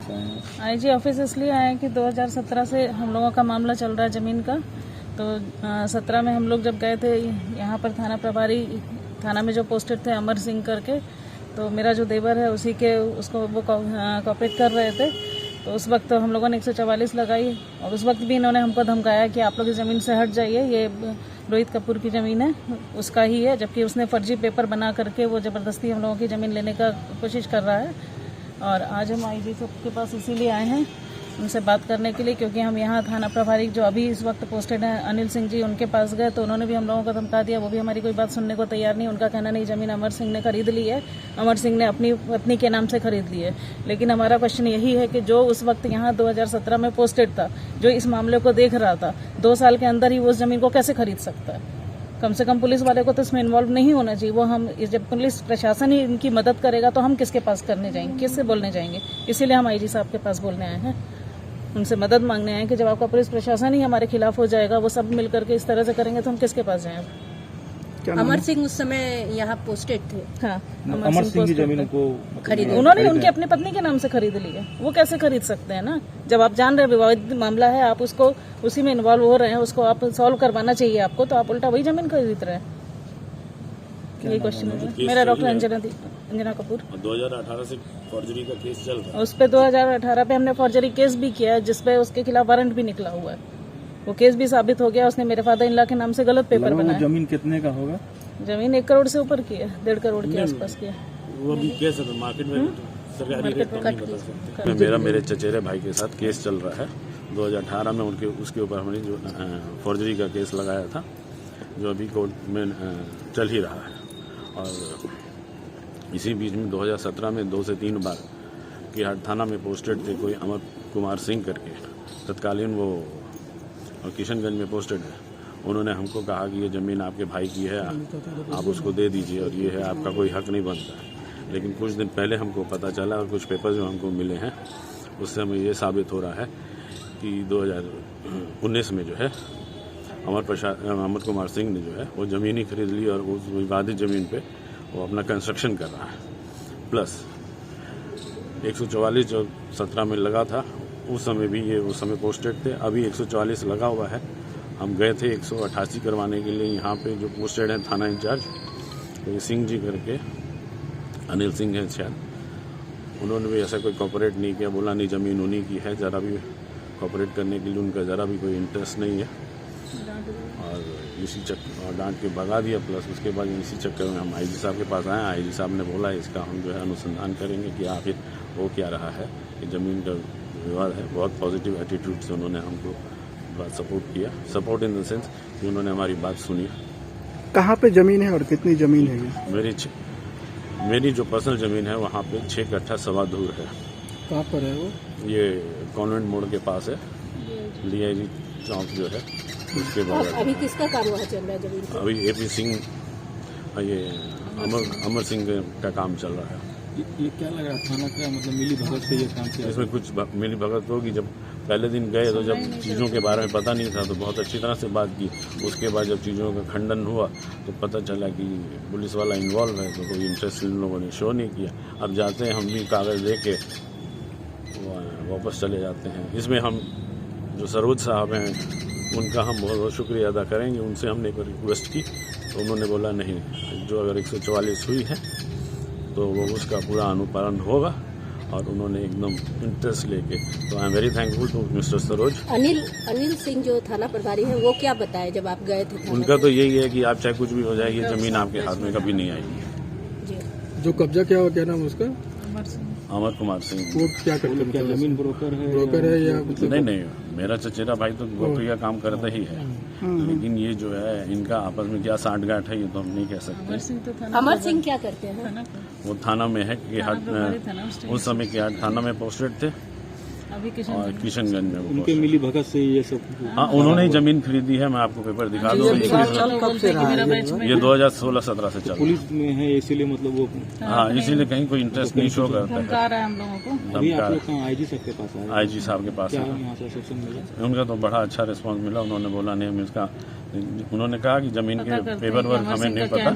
आए हैं? IG office इसलिए आए कि 2017 से हम लोगों का मामला चल रहा है ज़मीन का। तो 17 में हम लोग जब गए थे यहाँ पर थाना प्रभारी थाना में जो पोस्टेड थे अमर सिंह करके, तो मेरा जो देवर है उसी के उसको वो कॉपरेट कर रहे थे। तो उस वक्त हम लोगों ने 144 लगाई और उस वक्त भी इन्होंने हमको धमकाया कि आप लोग इस ज़मीन से हट जाइए, ये रोहित कपूर की ज़मीन है, उसका ही है, जबकि उसने फर्जी पेपर बना करके वो ज़बरदस्ती हम लोगों की ज़मीन लेने का कोशिश कर रहा है। और आज हम आईजी साहब के पास इसीलिए आए हैं उनसे बात करने के लिए, क्योंकि हम यहाँ थाना प्रभारी जो अभी इस वक्त पोस्टेड हैं अनिल सिंह जी, उनके पास गए तो उन्होंने भी हम लोगों को धमका दिया। वो भी हमारी कोई बात सुनने को तैयार नहीं। उनका कहना नहीं, ज़मीन अमर सिंह ने खरीद ली है, अमर सिंह ने अपनी पत्नी के नाम से खरीद ली है। लेकिन हमारा क्वेश्चन यही है कि जो उस वक्त यहाँ 2017 में पोस्टेड था, जो इस मामले को देख रहा था, 2 साल के अंदर ही वो उस ज़मीन को कैसे खरीद सकता है? कम से कम पुलिस वाले को तो इसमें इन्वॉल्व नहीं होना चाहिए। वो हम जब पुलिस प्रशासन ही इनकी मदद करेगा तो हम किसके पास करने जाएंगे, किससे बोलने जाएंगे? इसीलिए हम आईजी साहब के पास बोलने आए हैं, उनसे मदद मांगने आए हैं कि जब आपका पुलिस प्रशासन ही हमारे खिलाफ हो जाएगा, वो सब मिल करके इस तरह से करेंगे तो हम किसके पास जाएं? अमर सिंह उस समय यहाँ पोस्टेड थे। हाँ, अमर सिंह की जमीन को खरीद उन्होंने उनकी अपनी पत्नी के नाम से खरीद ली है। वो कैसे खरीद सकते हैं ना? जब आप जान रहे हैं विवादित मामला है, आप उसको उसी में इन्वॉल्व हो रहे हैं, उसको आप सॉल्व करवाना चाहिए आपको, तो आप उल्टा वही जमीन खरीद रहे हैं। यही क्वेश्चन है मेरा। डॉक्टर अंजना कपूर। 2018 से फॉर्जरी का केस चल रहा है। उस पे 2018 पे हमने फॉर्जरी केस भी किया है, जिसपे उसके खिलाफ वारंट भी निकला हुआ है। वो केस भी साबित हो गया, उसने मेरे फादर इन लॉ के नाम से गलत पेपर बनाया। जमीन कितने का होगा? जमीन 1 करोड़ से ऊपर की है, 1.5 करोड़ के आसपास की है। वो अभी केस है मार्केट में सरकारी रेट तो नहीं बता सकते। मेरे चचेरे भाई के साथ केस चल रहा है। 2018 में उसके ऊपर हमने जो फॉर्जरी का केस लगाया था, जो अभी कोर्ट में चल ही रहा है। और इसी बीच में 2017 में 2 से 3 बार किहाड़ थाना में पोस्टेड थे कोई अमर कुमार सिंह करके, तत्कालीन वो किशनगंज में पोस्टेड है। उन्होंने हमको कहा कि ये ज़मीन आपके भाई की है, आप उसको दे दीजिए और ये है, आपका कोई हक नहीं बनता है। लेकिन कुछ दिन पहले हमको पता चला और कुछ पेपर जो हमको मिले हैं उससे हमें ये साबित हो रहा है कि 2019 में जो है अमर कुमार सिंह ने जो है वो ज़मीन ही खरीद ली और उस विवादित ज़मीन पे वो अपना कंस्ट्रक्शन कर रहा है। प्लस 144 जो 17 में लगा था उस समय भी ये उस समय पोस्टेड थे, अभी 144 लगा हुआ है। हम गए थे 188 करवाने के लिए। यहाँ पे जो पोस्टेड हैं थाना इंचार्ज तो सिंह जी करके, अनिल सिंह हैं शायद, उन्होंने भी ऐसा कोई कॉपरेट नहीं किया। बोला नहीं ज़मीन उन्हीं की है, ज़रा भी कॉपरेट करने के लिए उनका ज़रा भी कोई इंटरेस्ट नहीं है। और इसी चक्कर डांट के भगा दिया। प्लस उसके बाद इसी चक्कर में हम आईजी साहब के पास आए। आईजी साहब ने बोला इसका हम जो है अनुसंधान करेंगे कि आखिर वो क्या रहा है। कि ज़मीन का विवाद है। बहुत पॉजिटिव एटीट्यूड से उन्होंने हमको बहुत सपोर्ट किया। सपोर्ट इन द सेंस कि उन्होंने हमारी बात सुनी। कहाँ पे ज़मीन है और कितनी ज़मीन है ये? मेरी जो पर्सनल ज़मीन है वहाँ पे 6 कट्ठा सवा दूर है। कहाँ पर है वो? ये कॉन्वेंट मोड़ के पास है, डीआईजी चौक जो है उसके बाद। अभी किसका कार्यवाही चल रहा है जमीन पर? अभी एपी सिंह, ये अमर सिंह का काम चल रहा है। ये क्या लग रहा है थाना का मतलब मिली भगत से ये काम किया? इसमें कुछ मिली भगत होगी। जब पहले दिन गए तो जब चीज़ों के बारे में पता नहीं था तो बहुत अच्छी तरह से बात की। उसके बाद जब चीज़ों का खंडन हुआ तो पता चला कि पुलिस वाला इन्वॉल्व है, तो कोई इंटरेस्ट इन लोगों ने शो नहीं किया। अब जाते हैं हम भी कागज़ दे के वापस चले जाते हैं। इसमें हम जो सरोज साहब हैं उनका हम बहुत बहुत शुक्रिया अदा करेंगे। उनसे हमने एक रिक्वेस्ट की तो उन्होंने बोला नहीं, जो अगर 144 हुई है तो वो उसका पूरा अनुपालन होगा। और उन्होंने एकदम इंटरेस्ट लेके, तो I am very thankful to mister Saroj. Anil Singh जो थाना प्रभारी हैं वो क्या बताए जब आप गए थे? उनका तो यही है कि आप चाहे कुछ भी हो जाए, ये ज़मीन आपके हाथ में कभी नहीं आएगी। जो कब्जा किया हुआ क्या नाम उसका? अमर कुमार सिंह। वो क्या करते हैं? क्या जमीन ब्रोकर है? ब्रोकर है या मतलब? नहीं, मेरा चचेरा भाई तो ब्रोकरी का काम करता ही है। लेकिन ये जो है इनका आपस में क्या साठगांठ है ये तो हम नहीं कह सकते। अमर सिंह क्या करते हैं? वो थाना में है कि उस समय के थाना में पोस्टेड थे और किशनगंज में। उनके मिली भगत से ये सब? हाँ, उन्होंने ही जमीन खरीदी है। मैं आपको पेपर दिखा दूँ। ये 2016-17 से चल पुलिस में है इसीलिए मतलब वो? हाँ, इसीलिए कहीं कोई इंटरेस्ट नहीं शो करता है। हम लोगों को अभी आप लोग कहाँ आईजी साहब के पास आए? आईजी साहब के पास यहाँ से रिसेप्शन मिला? उनका तो बड़ा अच्छा रिस्पांस मिला। उन्होंने बोला नहीं, इसका उन्होंने कहा कि जमीन के पेपर वर्क हमें नहीं पता।